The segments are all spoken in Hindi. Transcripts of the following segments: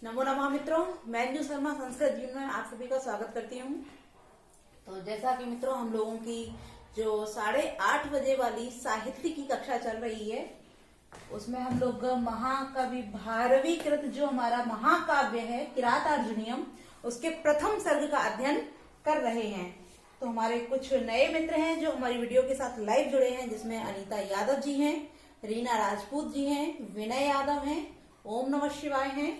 नमो नमः मित्रों, मैं अंजू शर्मा संस्कृत जीवन में आप सभी का स्वागत करती हूँ। तो जैसा कि मित्रों हम लोगों की जो 8:30 बजे वाली साहित्य की कक्षा चल रही है, उसमें हम लोग महाकवि भारवीकृत जो हमारा महाकाव्य है किरातार्जुनीयम, उसके प्रथम सर्ग का अध्ययन कर रहे हैं। तो हमारे कुछ नए मित्र हैं जो हमारी वीडियो के साथ लाइव जुड़े हैं, जिसमें अनीता यादव जी हैं, रीना राजपूत जी हैं, विनय यादव हैं, ओम नमः शिवाय हैं।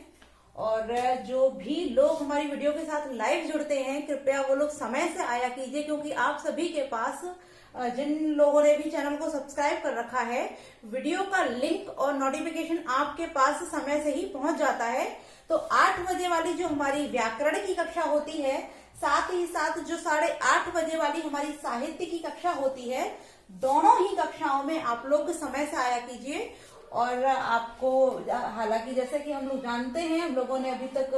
और जो भी लोग हमारी वीडियो के साथ लाइव जुड़ते हैं, कृपया वो लोग समय से आया कीजिए, क्योंकि आप सभी के पास जिन लोगों ने भी चैनल को सब्सक्राइब कर रखा है, वीडियो का लिंक और नोटिफिकेशन आपके पास समय से ही पहुंच जाता है। तो 8 बजे वाली जो हमारी व्याकरण की कक्षा होती है, साथ ही साथ जो 8:30 बजे वाली हमारी साहित्य की कक्षा होती है, दोनों ही कक्षाओं में आप लोग समय से आया कीजिए। और आपको, हालांकि जैसे कि हम लोग जानते हैं, हम लोगों ने अभी तक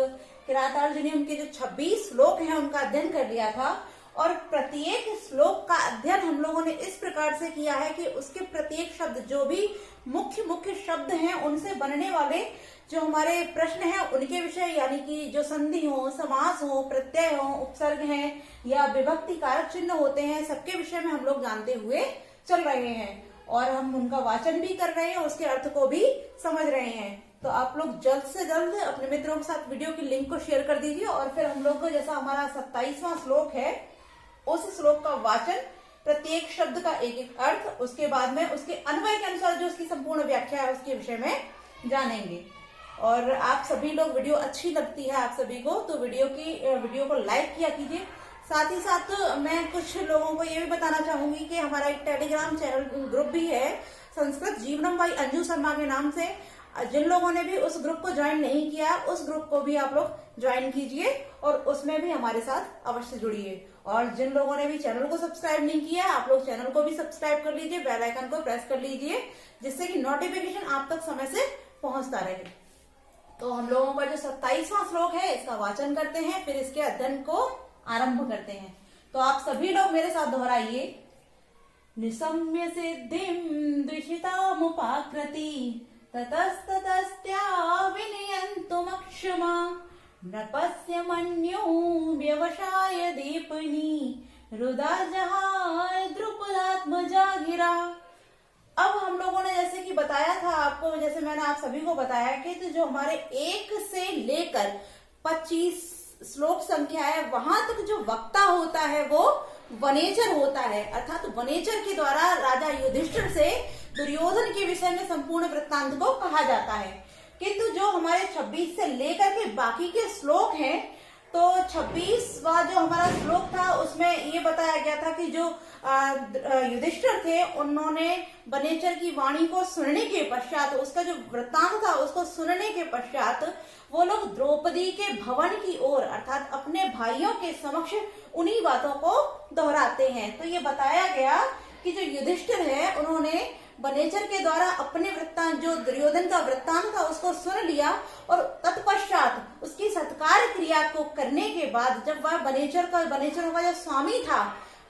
किरातार्जुनीयम के जो 26 श्लोक हैं उनका अध्ययन कर लिया था, और प्रत्येक श्लोक का अध्ययन हम लोगों ने इस प्रकार से किया है कि उसके प्रत्येक शब्द, जो भी मुख्य शब्द हैं, उनसे बनने वाले जो हमारे प्रश्न हैं उनके विषय, यानी कि जो संधि हो, समास हो, प्रत्यय हो, उपसर्ग हैं या विभक्ति कारक चिन्ह होते हैं, सबके विषय में हम लोग जानते हुए चल रहे हैं। और हम उनका वाचन भी कर रहे हैं, उसके अर्थ को भी समझ रहे हैं। तो आप लोग जल्द से जल्द अपने मित्रों के साथ वीडियो की लिंक को शेयर कर दीजिए। और फिर हम लोग को, जैसा हमारा 27वां श्लोक है, उस श्लोक का वाचन, प्रत्येक शब्द का एक एक अर्थ, उसके बाद में उसके अन्वय के अनुसार जो उसकी संपूर्ण व्याख्या है उसके विषय में जानेंगे। और आप सभी लोग, वीडियो अच्छी लगती है आप सभी को, तो वीडियो को लाइक किया कीजिए। साथ ही साथ मैं कुछ लोगों को ये भी बताना चाहूंगी कि हमारा एक टेलीग्राम चैनल ग्रुप भी है, संस्कृत जीवनम बाई अंजू शर्मा के नाम से। जिन लोगों ने भी उस ग्रुप को ज्वाइन नहीं किया, उस ग्रुप को भी आप लोग ज्वाइन कीजिए और उसमें भी हमारे साथ अवश्य जुड़िए। और जिन लोगों ने भी चैनल को सब्सक्राइब नहीं किया, आप लोग चैनल को भी सब्सक्राइब कर लीजिए, बेल आइकन को प्रेस कर लीजिए, जिससे कि नोटिफिकेशन आप तक समय से पहुंचता रहे। तो हम लोगों का जो 27वां श्लोक है, इसका वाचन करते हैं, फिर इसके अध्ययन को आरंभ करते हैं। तो आप सभी लोग मेरे साथ दोहराइए। निशम्य सिद्धिं द्विषितामुपाकृति ततस्ततस्त्या विनयन्तुमक्षमा नृपस्य मन्यो व्यवसाय दीपनी रुदा जहाय द्रुपदात्मजा गिरा। अब हम लोगों ने जैसे कि बताया था आपको, जैसे मैंने आप सभी को बताया कि तो जो हमारे 1 से लेकर 25 श्लोक संख्या है, वहां तक जो वक्ता होता है वो वनेचर होता है। अर्थात वनेचर के द्वारा राजा युधिष्ठिर से दुर्योधन के विषय में संपूर्ण वृत्तांत को कहा जाता है। किंतु जो हमारे 26 से लेकर के बाकी के श्लोक हैं, तो 26वां जो हमारा श्लोक था, उसमें ये बताया गया था कि जो युधिष्ठिर थे, उन्होंने वनेचर की वाणी को सुनने के पश्चात, उसका जो वृत्तांत था उसको सुनने के पश्चात, वो लोग द्रौपदी के भवन की ओर, अर्थात अपने भाइयों के समक्ष उन्हीं बातों को दोहराते हैं। तो ये बताया गया कि जो युधिष्ठिर है, उन्होंने वनेचर के द्वारा अपने वृत्तांत, जो दुर्योधन का वृत्तांत था, उसको सुन लिया, और तत्पश्चात उसकी सत्कार क्रिया को करने के बाद, जब वह वनेचरों का जो स्वामी था,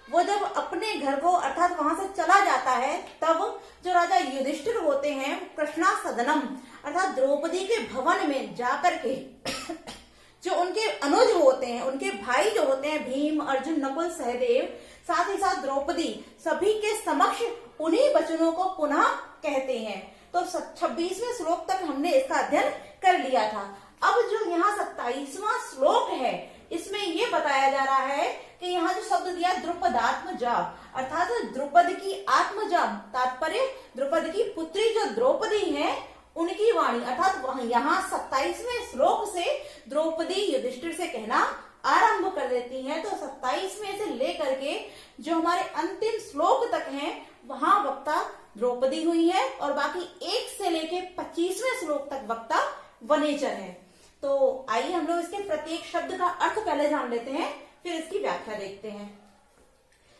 वो जब अपने घर को, अर्थात वहां से चला जाता है, तब जो राजा युधिष्ठिर होते हैं, कृष्णा सदनम, अर्थात द्रौपदी के भवन में जाकर के जो उनके अनुज होते हैं, उनके भाई जो होते हैं, भीम, अर्जुन, नकुल, सहदेव, साथ ही साथ द्रौपदी, सभी के समक्ष उन्हीं वचनों को पुनः कहते हैं। तो 26वें श्लोक तक हमने इसका अध्ययन कर लिया था। अब जो यहाँ 27वां श्लोक है, इसमें ये बताया जा रहा है कि यहाँ जो शब्द दिया द्रुपदात्मजा, अर्थात द्रुपद की आत्मजा, तात्पर्य द्रुपद की पुत्री जो द्रौपदी है उनकी वाणी, अर्थात यहाँ 27वें श्लोक से द्रौपदी युधिष्ठिर से कहना आरंभ कर देती है। तो 27वें से लेकर के जो हमारे अंतिम श्लोक तक हैं, वहां वक्ता द्रौपदी हुई है, और बाकी 1 से लेके 25वें श्लोक तक वक्ता वनेचर है। तो आइए हम लोग इसके प्रत्येक शब्द का अर्थ पहले जान लेते हैं, फिर इसकी व्याख्या देखते हैं।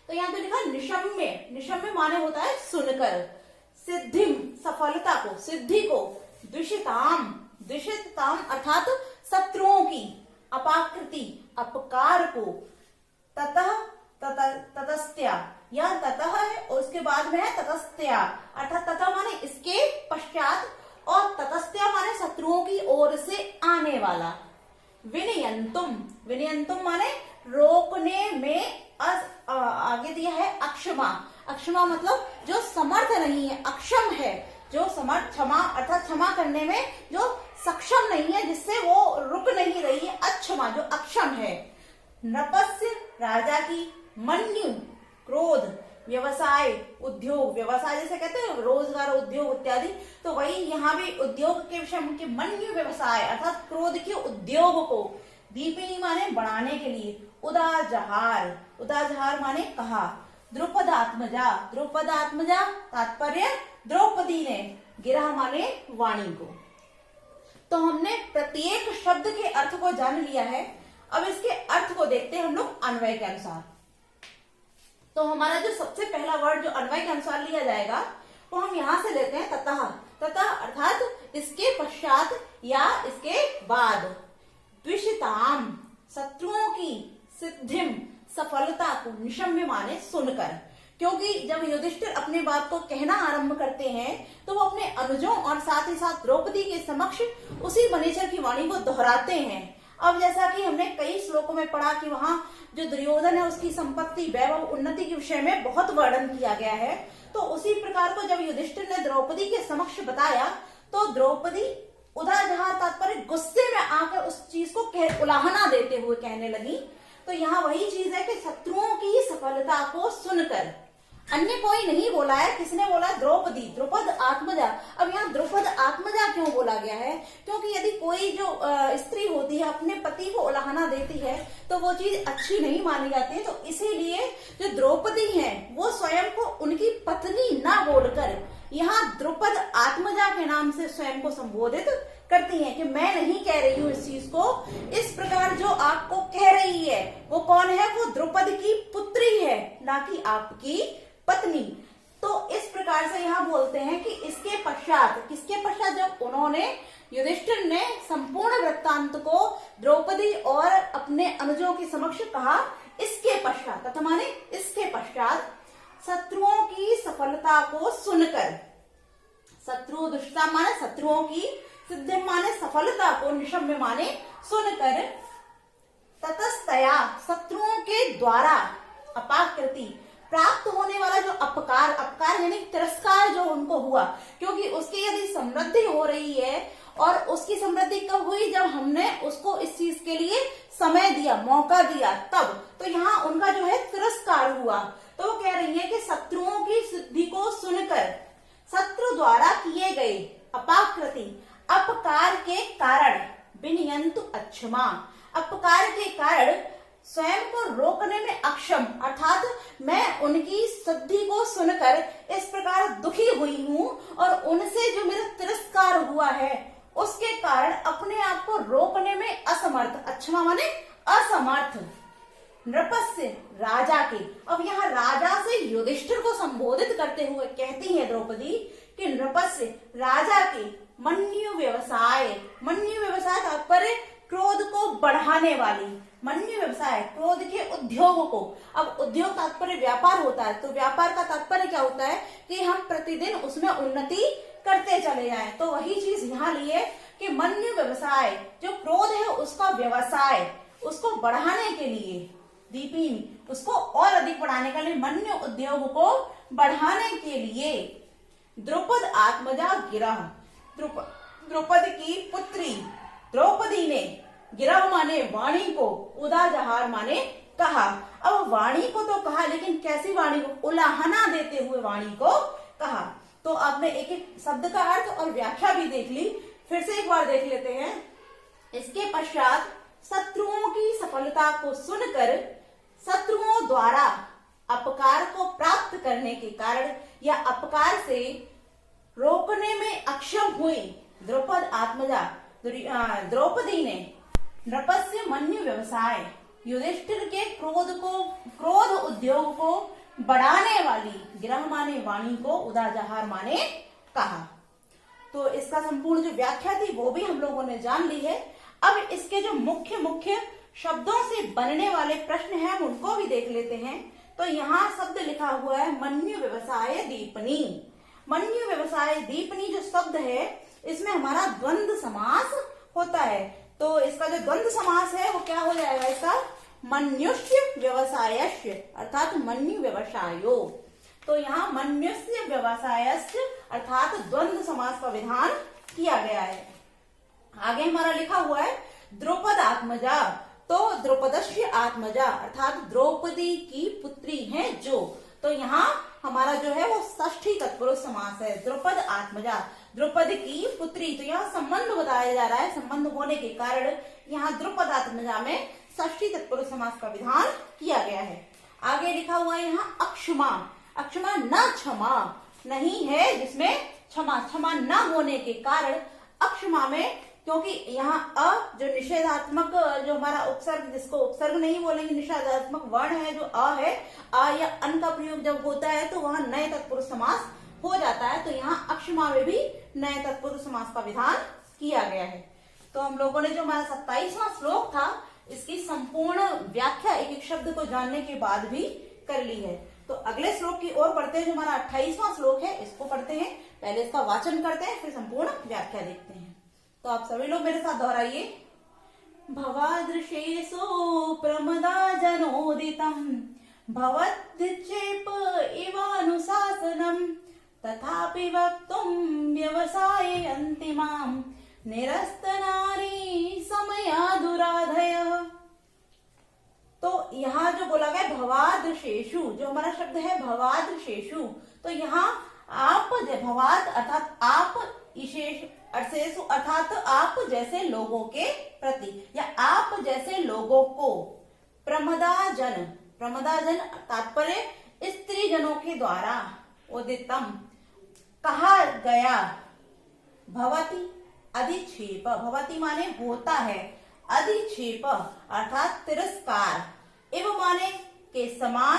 तो यहाँ पे लिखा निशम्य, निशम्य माने होता है सुनकर, सिद्धिम सफलता को, सिद्धि को, द्विषिताम, द्विषिताम अर्थात शत्रुओं की, अपाकृति अपकार को, ततः ततस्त्या, यह ततः है और उसके बाद में है ततस्त्या, अर्थात ततः माने इसके पश्चात, और ततस्त्या माने शत्रुओं की ओर से आने बढ़ाने वाला। विनयंतुम, विनयंतुम माने रोकने में आगे दिया है अक्षमा। अक्षमा मतलब जो समर्थ नहीं है, अक्षम है, जो समर्थ, क्षमा अर्थात क्षमा करने में जो सक्षम नहीं है, जिससे वो रुक नहीं रही है, अक्षमा जो अक्षम है। नृपस्य राजा की, मन्यु क्रोध, व्यवसाय उद्योग, व्यवसाय जैसे कहते हैं रोजगार उद्योग इत्यादि, तो वही यहाँ भी उद्योग के विषय में मन्यु व्यवसाय अर्थात क्रोध के उद्योग को। दीपिनी माने बढ़ाने के लिए। उदाजहार, उदाजहार माने कहा। द्रुपदात्मजा, द्रुपदात्मजा तात्पर्य द्रौपदी ने। गिरा माने वाणी को। तो हमने प्रत्येक शब्द के अर्थ को जान लिया है। अब इसके अर्थ को देखते हैं हम लोग अन्वय के अनुसार। तो हमारा जो सबसे पहला वर्ड जो अन्वय के अनुसार लिया जाएगा वो हम यहां से लेते हैं ततः। ततः अर्थात इसके पश्चात या इसके बाद। द्विषताम शत्रुओं की, सिद्धिम सफलता को, निशम्य माने सुनकर। क्योंकि जब युधिष्ठिर अपनी बात को कहना आरंभ करते हैं तो वो अपने अनुजों और साथ ही साथ द्रौपदी के समक्ष उसी बनेचर की वाणी को दोहराते हैं। अब जैसा कि हमने कई श्लोकों में पढ़ा कि वहां जो दुर्योधन है उसकी संपत्ति, वैभव, उन्नति के विषय में बहुत वर्णन किया गया है। तो उसी प्रकार को जब युधिष्ठिर ने द्रौपदी के समक्ष बताया तो द्रौपदी उदाजहार तात्पर्य गुस्से में आकर उस चीज को उलाहना देते हुए कहने लगी। तो यहाँ वही चीज है कि शत्रुओं की सफलता को सुनकर। अन्य कोई नहीं बोला है, किसने बोला? द्रौपदी, द्रुपद आत्मजा। अब यहाँ द्रुपद आत्मजा क्यों बोला गया है? क्योंकि यदि कोई जो स्त्री होती है अपने पति को उलाहना देती है तो वो चीज अच्छी नहीं मानी जाती है। तो इसीलिए जो द्रौपदी है वो स्वयं को उनकी पत्नी ना बोलकर यहाँ द्रुपद आत्मजा के नाम से स्वयं को संबोधित करती हैं कि मैं नहीं कह रही हूँ इस चीज को। इस प्रकार जो आपको कह रही है वो कौन है? वो द्रुपद की पुत्री है, ना कि आपकी पत्नी। तो इस प्रकार से यहाँ बोलते हैं कि इसके पश्चात, किसके पश्चात? जब उन्होंने, युधिष्ठिर ने संपूर्ण वृत्तांत को द्रौपदी और अपने अनुजों के समक्ष कहा, इसके पश्चात, तथा माने इसके पश्चात शत्रुओं की सफलता को सुनकर। शत्रु दुष्टता माने शत्रुओं की, सिद्धि माने सफलता को, निशम्य माने सुनकर, ततस्तया शत्रुओं के द्वारा अपाकृति प्राप्त होने वाला जो अपकार, अपकार यानी तिरस्कार जो उनको हुआ, क्योंकि उसकी यदि समृद्धि हो रही है और उसकी समृद्धि कब हुई? जब हमने उसको इस चीज के लिए समय दिया, मौका दिया, तब। तो यहाँ उनका जो है तिरस्कार हुआ। तो वो कह रही है कि शत्रुओं की सिद्धि को सुनकर शत्रु द्वारा किए गए अपाकृति, अपकार के कारण, विनयंतु अक्षमा, अपकार के कारण स्वयं को रोकने में अक्षम, अर्थात मैं उनकी सिद्धि को सुनकर इस प्रकार दुखी हुई हूँ और उनसे जो मेरा तिरस्कार हुआ है उसके कारण अपने आप को रोकने में असमर्थ। अक्षमा माने असमर्थ। नृपस्य राजा के, अब यहाँ राजा से युधिष्ठिर को संबोधित करते हुए कहती है द्रौपदी कि नृपस्य राजा के मन्यु व्यवसाय, मन्यु व्यवसाय तात्पर्य क्रोध को बढ़ाने वाली, मन्यु व्यवसाय क्रोध के उद्योग को। अब उद्योग तात्पर्य व्यापार होता है, तो व्यापार का तात्पर्य क्या होता है कि हम प्रतिदिन उसमें उन्नति करते चले जाएं। तो वही चीज यहाँ लिए कि मन्यु व्यवसाय, जो क्रोध है उसका व्यवसाय, उसको बढ़ाने के लिए, दीपिनी उसको और अधिक बढ़ाने के लिए, मन्यु उद्योग को बढ़ाने के लिए द्रुपद आत्मजा गिरा, द्रुपद की पुत्री द्रौपदी ने, गिरा माने वाणी को, उदाजहार माने कहा। अब वाणी को तो कहा, लेकिन कैसी वाणी को? उलाहना देते हुए वाणी को कहा। तो आपने एक एक शब्द का अर्थ और व्याख्या भी देख ली, फिर से एक बार देख लेते हैं। इसके पश्चात शत्रुओं की सफलता को सुनकर शत्रुओं द्वारा अपकार को प्राप्त करने के कारण या अपकार से रोकने में अक्षम हुई द्रुपद आत्मजा द्रौपदी ने नृपस्य मन्यु व्यवसाय, युधिष्ठिर के क्रोध उद्योग को बढ़ाने वाली, गिरह माने वाणी को, उदाजहार माने कहा। तो इसका संपूर्ण जो व्याख्या थी वो भी हम लोगों ने जान ली है। अब इसके जो मुख्य मुख्य शब्दों से बनने वाले प्रश्न हैं उनको भी देख लेते हैं। तो यहाँ शब्द लिखा हुआ है मन्यु व्यवसाय दीपनी। मन्यु व्यवसाय दीपनी जो शब्द है इसमें हमारा द्वंद्व समास होता है। तो तो इसका जो द्वंद्व समास है वो क्या हो जाएगा इसका, मन्युष्य व्यवसायस्य अर्थात मन्यु व्यवसायो। तो यहाँ मन्युष्य व्यवसायस्य अर्थात द्वंद्व समास का विधान किया गया है। आगे हमारा लिखा हुआ है द्रौपद आत्मजा, तो द्रौपदस्य आत्मजा अर्थात द्रौपदी की पुत्री है जो। तो यहाँ हमारा जो है वो षष्ठी तत्पुरुष समास है, द्रौपद आत्मजा द्रौपदी की पुत्री। तो यहाँ संबंध बताया जा रहा है, संबंध होने के कारण यहाँ द्रौपद आत्मजा में षष्ठी तत्पुरुष समास का विधान किया गया है। आगे लिखा हुआ है यहाँ अक्षमा, अक्षमा न क्षमा नहीं है जिसमें क्षमा, क्षमा न होने के कारण अक्षमा में, क्योंकि यहाँ अ जो निषेधात्मक जो हमारा उपसर्ग, जिसको उपसर्ग नहीं बोलेंगे, निषेधात्मक वर्ण है जो अ है, अ या अन का प्रयोग जब होता है तो वहां नए तत्पुरुष समास हो जाता है। तो यहाँ अक्षमा में भी नए तत्पुरुष समास का विधान किया गया है। तो हम लोगों ने जो हमारा 27वां श्लोक था इसकी संपूर्ण व्याख्या एक एक शब्द को जानने के बाद भी कर ली है। तो अगले श्लोक की ओर बढ़ते हैं, जो हमारा 28वां श्लोक है इसको पढ़ते हैं। पहले इसका वाचन करते हैं फिर संपूर्ण व्याख्या देखते हैं। तो आप सभी लोग मेरे साथ दोहराइए। भवादृशेषु प्रमदा जनोदितम् भवद्विक्षेप इवानुशासनम् तथापि वक्तुम् व्यवसाययन्ति माम् निरस्तनारी समया दुराधयः। तो यहाँ जो बोला गया भवादृशेषु, जो हमारा शब्द है भवादृशेषु, तो यहाँ आप भवाद अर्थात आप, विशेष अर्शेषु अर्थात आप जैसे लोगों के प्रति या आप जैसे लोगों को, प्रमदाजन, प्रमदाजन तात्पर्य स्त्री जनों के द्वारा, उदितम कहा गया, भवती अधिक्षेप, भवती माने होता है, अधिक्षेप अर्थात तिरस्कार, एवं माने के समान,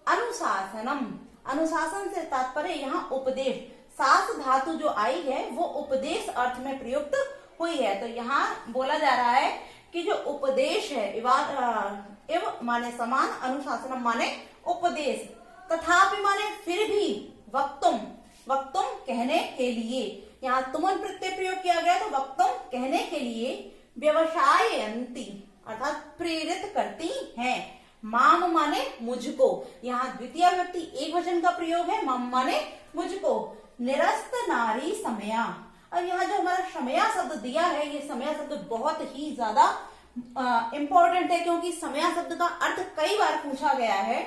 अनुशासनम, अनुशासन से तात्पर्य यहाँ उपदेश, सास धातु जो आई है वो उपदेश अर्थ में प्रयुक्त हुई है। तो यहाँ बोला जा रहा है कि जो उपदेश है, एवं माने समान, अनुशासनम माने उपदेश, तथापि माने फिर भी, वक्तुम, वक्तुम कहने के लिए, यहाँ तुमन प्रत्यय प्रयोग किया गया तो वक्तुम कहने के लिए, व्यवसाययन्ति अर्थात प्रेरित करती हैं, माम माने मुझको, यहाँ द्वितीय व्यक्ति एक वचन का प्रयोग है, मम माने मुझको, निरस्त नारी समया। और यहाँ जो हमारा समया शब्द दिया है, ये समया शब्द बहुत ही ज्यादा इंपॉर्टेंट है, क्योंकि समया शब्द का अर्थ कई बार पूछा गया है।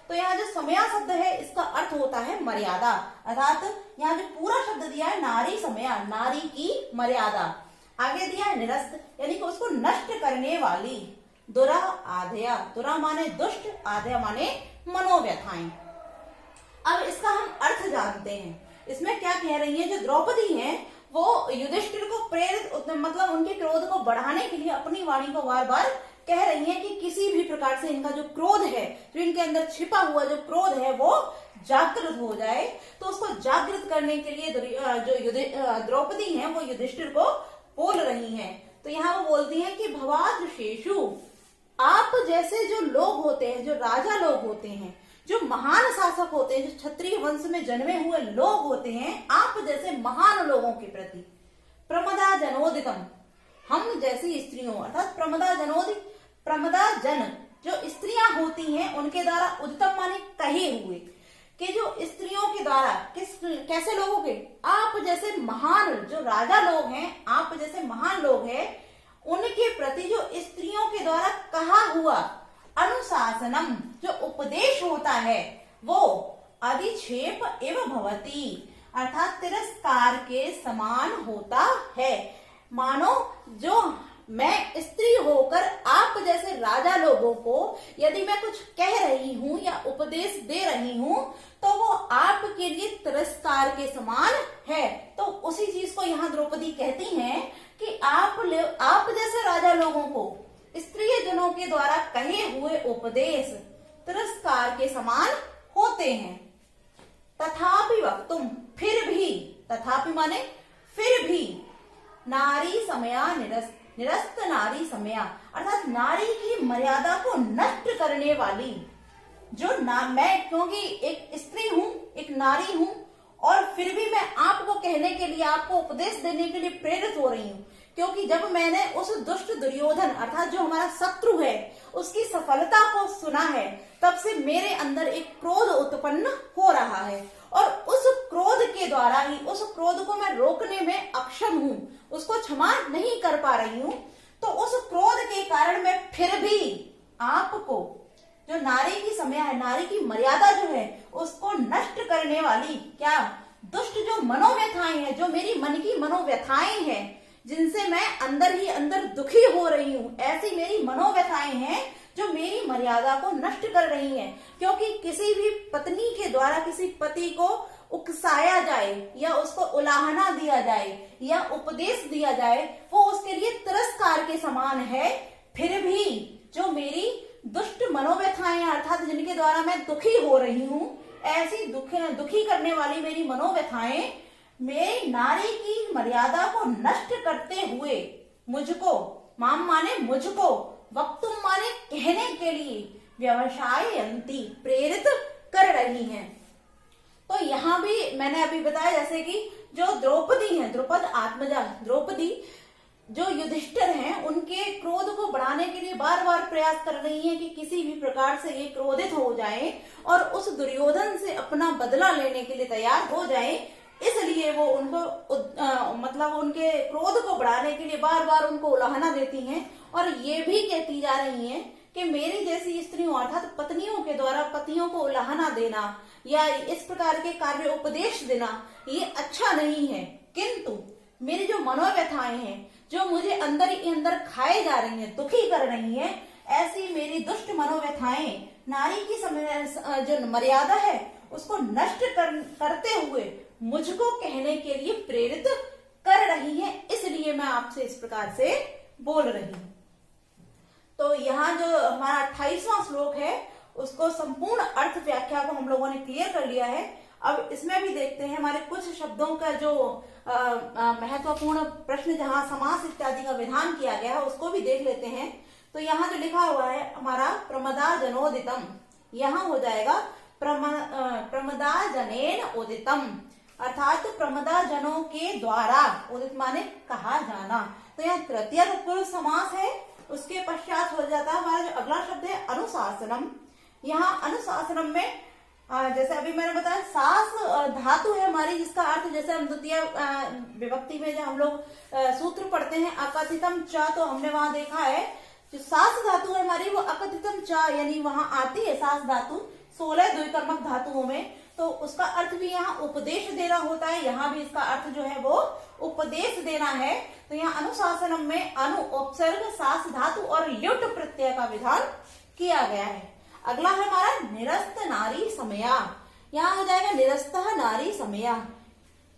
तो यहाँ जो समया शब्द है इसका अर्थ होता है मर्यादा, अर्थात यहाँ जो पूरा शब्द दिया है नारी समया, नारी की मर्यादा। आगे दिया है निरस्त, यानी कि उसको नष्ट करने वाली, दुरा आधया, दुरा माने दुष्ट, आधया माने मनोव्यथाएं। अब इसका हम अर्थ जानते हैं। इसमें क्या कह रही है, जो द्रौपदी है वो युधिष्ठिर को प्रेरित, मतलब उनके क्रोध को बढ़ाने के लिए अपनी वाणी को बार बार कह रही है कि किसी भी प्रकार से इनका जो क्रोध है, जो इनके अंदर छिपा हुआ जो क्रोध है वो जागृत हो जाए। तो उसको जागृत करने के लिए जो द्रौपदी है वो युधिष्ठिर को बोल रही हैं। तो यहाँ वो बोलती हैं कि भवादृशेषु, आप जैसे जो लोग होते हैं, जो राजा लोग होते हैं, जो महान शासक होते हैं, जो क्षत्रिय वंश में जन्मे हुए लोग होते हैं, आप जैसे महान लोगों के प्रति, प्रमदा जनोदितम, हम जैसी स्त्रियों अर्थात प्रमदा जनोदित, प्रमदा जन जो स्त्रियां होती हैं उनके द्वारा, उदितम माने कहे हुए, कि जो स्त्रियों के द्वारा, कैसे लोगों के, आप जैसे महान जो राजा लोग हैं, आप जैसे महान लोग हैं, उनके प्रति जो स्त्रियों के द्वारा कहा हुआ अनुशासनम जो उपदेश होता है वो अधिक्षेप एवं भवती अर्थात तिरस्कार के समान होता है। मानो जो मैं स्त्री होकर आप जैसे राजा लोगों को यदि मैं कुछ कह रही हूँ या उपदेश दे रही हूँ तो वो आपके लिए तिरस्कार के समान है। तो उसी चीज को यहाँ द्रौपदी कहती हैं कि आप जैसे राजा लोगों को स्त्रीय जनों के द्वारा कहे हुए उपदेश तिरस्कार के समान होते हैं। तथापि वक्तुम, फिर भी, तथापि माने फिर भी, नारी समया निरस्त नारी समया अर्थात नारी की मर्यादा को नष्ट करने वाली जो मैं क्योंकि एक स्त्री हूँ, एक नारी हूँ और फिर भी मैं आपको कहने के लिए, आपको उपदेश देने के लिए प्रेरित हो रही हूँ क्योंकि जब मैंने उस दुष्ट दुर्योधन अर्थात जो हमारा शत्रु है उसकी सफलता को सुना है, तब से मेरे अंदर एक क्रोध उत्पन्न हो रहा है और उस क्रोध के द्वारा ही, उस क्रोध को मैं रोकने में अक्षम हूं, उसको क्षमा नहीं कर पा रही हूं। तो उस क्रोध के कारण मैं फिर भी आपको, जो नारी की समय है, नारी की मर्यादा जो है उसको नष्ट करने वाली क्या दुष्ट जो मनोव्यथाएं हैं, जो मेरी मन की मनोव्यथाएं हैं, जिनसे मैं अंदर ही अंदर दुखी हो रही हूं, ऐसी मेरी मनोव्यथाएं हैं जो मेरी मर्यादा को नष्ट कर रही हैं। क्योंकि किसी भी पत्नी के द्वारा किसी पति को उकसाया जाए या उसको उलाहना दिया जाए या उपदेश दिया जाए, वो उसके लिए तिरस्कार के समान है। फिर भी जो मेरी दुष्ट मनोव्यथाएं अर्थात जिनके द्वारा मैं दुखी हो रही हूं, ऐसी दुखी करने वाली मेरी मनोव्यथाएं मेरी नारी की मर्यादा को नष्ट करते हुए मुझको, माम माने मुझको, वक्तुम माने कहने के लिए, व्यवसायंती प्रेरित कर रही हैं। तो यहाँ भी मैंने अभी बताया जैसे कि जो द्रौपदी है, द्रुपद आत्मजा द्रौपदी, जो युधिष्ठिर हैं, उनके क्रोध को बढ़ाने के लिए बार बार प्रयास कर रही हैं कि किसी भी प्रकार से ये क्रोधित हो जाएं और उस दुर्योधन से अपना बदला लेने के लिए तैयार हो जाएं। इसलिए वो उनको मतलब उनके क्रोध को बढ़ाने के लिए बार बार उनको उलाहना देती हैं और ये भी कहती जा रही हैं कि मेरी जैसी स्त्रियों अर्थात पत्नियों के द्वारा पतियों को उलाहना देना या इस प्रकार के कार्य उपदेश देना ये अच्छा नहीं है। किंतु मेरी जो मनोव्यथाएं हैं, जो मुझे अंदर ही अंदर खाए जा रही हैं, दुखी कर रही हैं, ऐसी मेरी दुष्ट मनोव्यथाएं नारी की जो मर्यादा है उसको नष्ट करते हुए मुझको कहने के लिए प्रेरित कर रही है। इसलिए मैं आपसे इस प्रकार से बोल रही हूं। तो यहाँ जो हमारा 28वां श्लोक है उसको संपूर्ण अर्थ व्याख्या को हम लोगों ने क्लियर कर लिया है। अब इसमें भी देखते हैं हमारे कुछ शब्दों का जो महत्वपूर्ण प्रश्न जहां समास इत्यादि का विधान किया गया है उसको भी देख लेते हैं। तो यहाँ जो लिखा हुआ है हमारा प्रमदा जनोदितम, यहाँ हो जाएगा प्रमदा जनेन उदितम, अर्थात प्रमदा जनों के द्वारा, उदित माने कहा जाना। तो यहाँ तृतीय तत्पुरुष समास है। उसके पश्चात हो जाता है हमारा जो अगला शब्द है अनुशासनम। यहाँ अनुशासनम में जैसे अभी मैंने बताया सास धातु है हमारी, जिसका अर्थ जैसे हम द्वितीय विभक्ति में जो हम लोग सूत्र पढ़ते हैं अकथितम च, तो हमने वहां देखा है जो सास धातु है हमारी वो अकथितम च यानी वहां आती है सास धातु 16 द्विकर्मक धातुओं में। तो उसका अर्थ भी यहाँ उपदेश देना होता है, यहाँ भी इसका अर्थ जो है वो उपदेश देना है। तो यहाँ अनुशासनम में अनु उपसर्ग सास धातु और ल्युट प्रत्यय का विधान किया गया है। अगला है हमारा निरस्त नारी समया, यहाँ हो जाएगा निरस्तः नारी समया।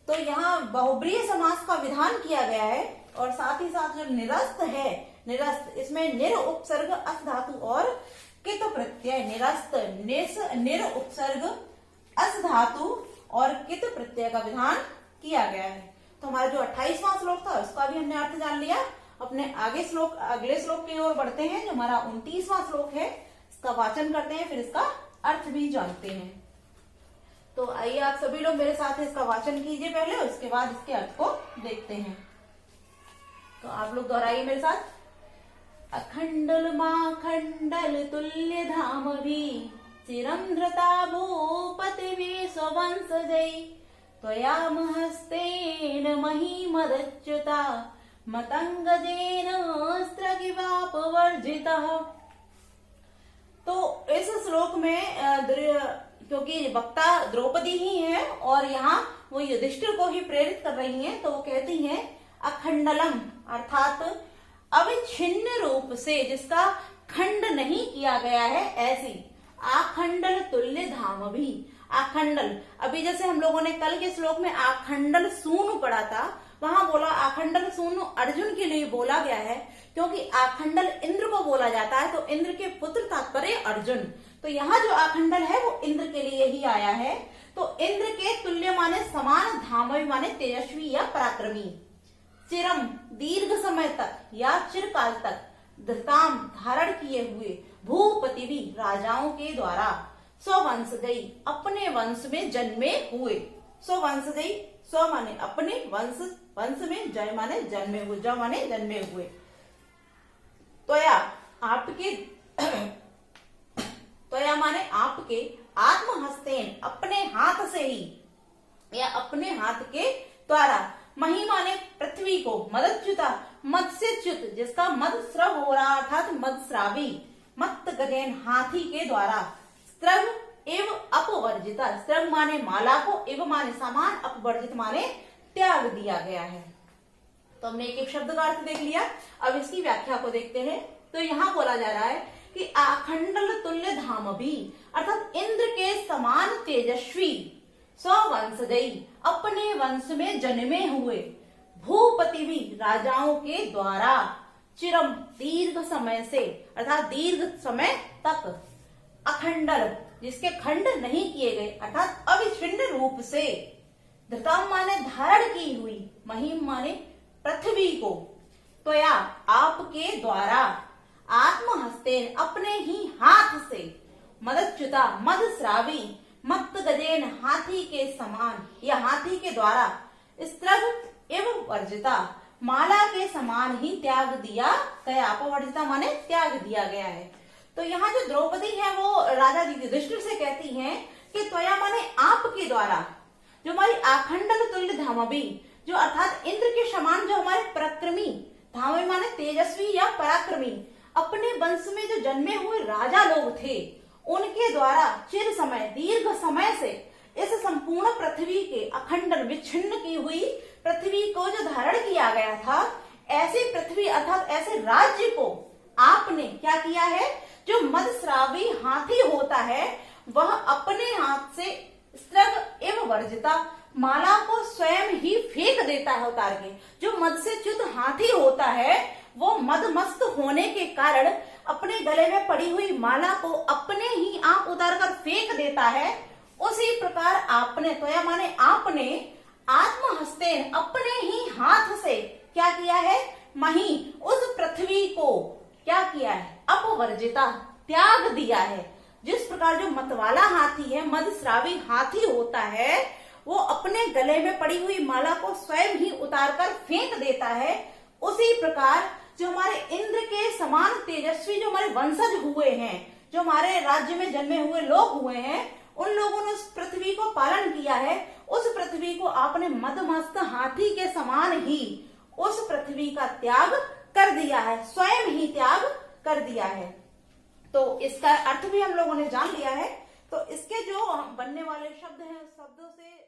तो यहाँ बहुब्रीहि समास का विधान किया गया है और साथ ही साथ जो निरस्त है, निरस्त इसमें निर उपसर्ग अस धातु और कित प्रत्यय, निरस्त निर उपसर्ग अस धातु और कित प्रत्यय का विधान किया गया है। तो हमारा जो 28वां श्लोक था उसका भी हमने अर्थ जान लिया। अपने अगले श्लोक की ओर बढ़ते हैं जो हमारा 29वां श्लोक है, इसका वाचन करते हैं फिर इसका अर्थ भी जानते हैं। तो आइए आप सभी लोग मेरे साथ इसका वाचन कीजिए पहले, उसके बाद इसके अर्थ को देखते हैं। तो आप लोग दोहराइए मेरे साथ। अखंडल माखंडल तुल्य धाम भी चिरं धृता भूपतिवे स्ववंशजै त्वया महस्तेन महीमदच्युता मतंगजेन स्त्रगिवापवर्जितः। तो इस श्लोक में क्योंकि वक्ता द्रौपदी ही है और यहाँ वो युधिष्ठिर को ही प्रेरित कर रही हैं, तो वो कहती हैं अखंडलम अर्थात अविच्छिन्न रूप से जिसका खंड नहीं किया गया है, ऐसी आखंडल तुल्य धाम भी। आखंडल, अभी जैसे हम लोगों ने कल के श्लोक में आखंडल सूनु पढ़ा था, वहां बोला आखंडल सूनु अर्जुन के लिए बोला गया है क्योंकि आखंडल इंद्र को बोला जाता है, तो इंद्र के पुत्र तात्पर्य अर्जुन। तो यहाँ जो आखंडल है वो इंद्र के लिए ही आया है। तो इंद्र के तुल्य माने समान, धामवी माने तेजस्वी या पराक्रमी। चिरम दीर्घ समय तक या चिरकाल तक, धृताम धारण किए हुए, भूपति भी राजाओं के द्वारा, स्ववंशजई अपने वंश में जन्मे हुए। स्ववंशजई स्व माने अपने वंश वंश में, जय माने जन्मे हुए, ज माने जन्मे हुए। त्वया आपके त्वया माने आपके, आत्महस्तेन अपने हाथ से ही या अपने हाथ के द्वारा, मही माने पृथ्वी को, मदच्युता मद से च्युत जिसका मद स्रव हो रहा अर्थात मदस्रावी, मत्त गजेन हाथी के द्वारा, स्त्रव एवं अपवर्जिता, स्त्रव माने माला को, एवं माने समान, अपवर्जित माने त्याग दिया गया है। तो हमने एक एक शब्द का अर्थ देख लिया, अब इसकी व्याख्या को देखते हैं। तो यहाँ बोला जा रहा है कि आखंडल तुल्य धाम भी अर्थात इंद्र के समान तेजस्वी स्ववंशजई अपने वंश में जन्मे हुए, भूपति भी राजाओं के द्वारा, चिरम दीर्घ समय से अर्थात दीर्घ समय तक, अखंडल जिसके खंड नहीं किए गए अर्थात अविच्छिन्न रूप से, धृतम माने धारण की हुई, महिम माने पृथ्वी को, त्वया आपके द्वारा, आत्महस्तेन अपने ही हाथ से, मदच्युता मदस्रावी, मत्त गजेन हाथी के समान या हाथी के द्वारा, स्त्रव एवं वर्जिता माला के समान ही त्याग दिया गया, अपवर्जिता माने त्याग दिया गया है। तो यहाँ जो द्रौपदी है वो राजा युधिष्ठिर से कहती हैं कि त्वया माने आपके द्वारा, जो हमारी आखंडल तुल्य धामवी, जो अर्थात इंद्र के समान जो हमारे पराक्रमी, धामवी माने तेजस्वी या पराक्रमी, अपने वंश में जो जन्मे हुए राजा लोग थे उनके द्वारा चिर समय दीर्घ समय से इस संपूर्ण पृथ्वी के अखंडन विच्छिन्न की हुई पृथ्वी को जो धारण किया गया था, ऐसी पृथ्वी अर्थात ऐसे राज्य को आपने क्या किया है, जो मदस्रावी हाथी होता है वह अपने हाथ से स्त्रग एवं वर्जिता माला को स्वयं ही फेंक देता है उतार के। जो मद से च्युत हाथी होता है वो मदमस्त होने के कारण अपने गले में पड़ी हुई माला को अपने ही आप उतार कर फेंक देता है। उसी प्रकार आपने, त्वया माने आपने, आत्महस्तेन अपने ही हाथ से क्या किया है, मही उस पृथ्वी को क्या किया है, अपवर्जिता त्याग दिया है। जिस प्रकार जो मतवाला हाथी है, मदस्रावी हाथी होता है, वो अपने गले में पड़ी हुई माला को स्वयं ही उतार कर फेंक देता है, उसी प्रकार जो हमारे इंद्र के समान तेजस्वी जो हमारे वंशज हुए हैं, जो हमारे राज्य में जन्मे हुए लोग हुए हैं, उन लोगों ने उस पृथ्वी को पालन किया है। उस पृथ्वी को आपने मदमस्त हाथी के समान ही उस पृथ्वी का त्याग कर दिया है, स्वयं ही त्याग कर दिया है। तो इसका अर्थ भी हम लोगों ने जान लिया है। तो इसके जो बनने वाले शब्द हैं, शब्दों से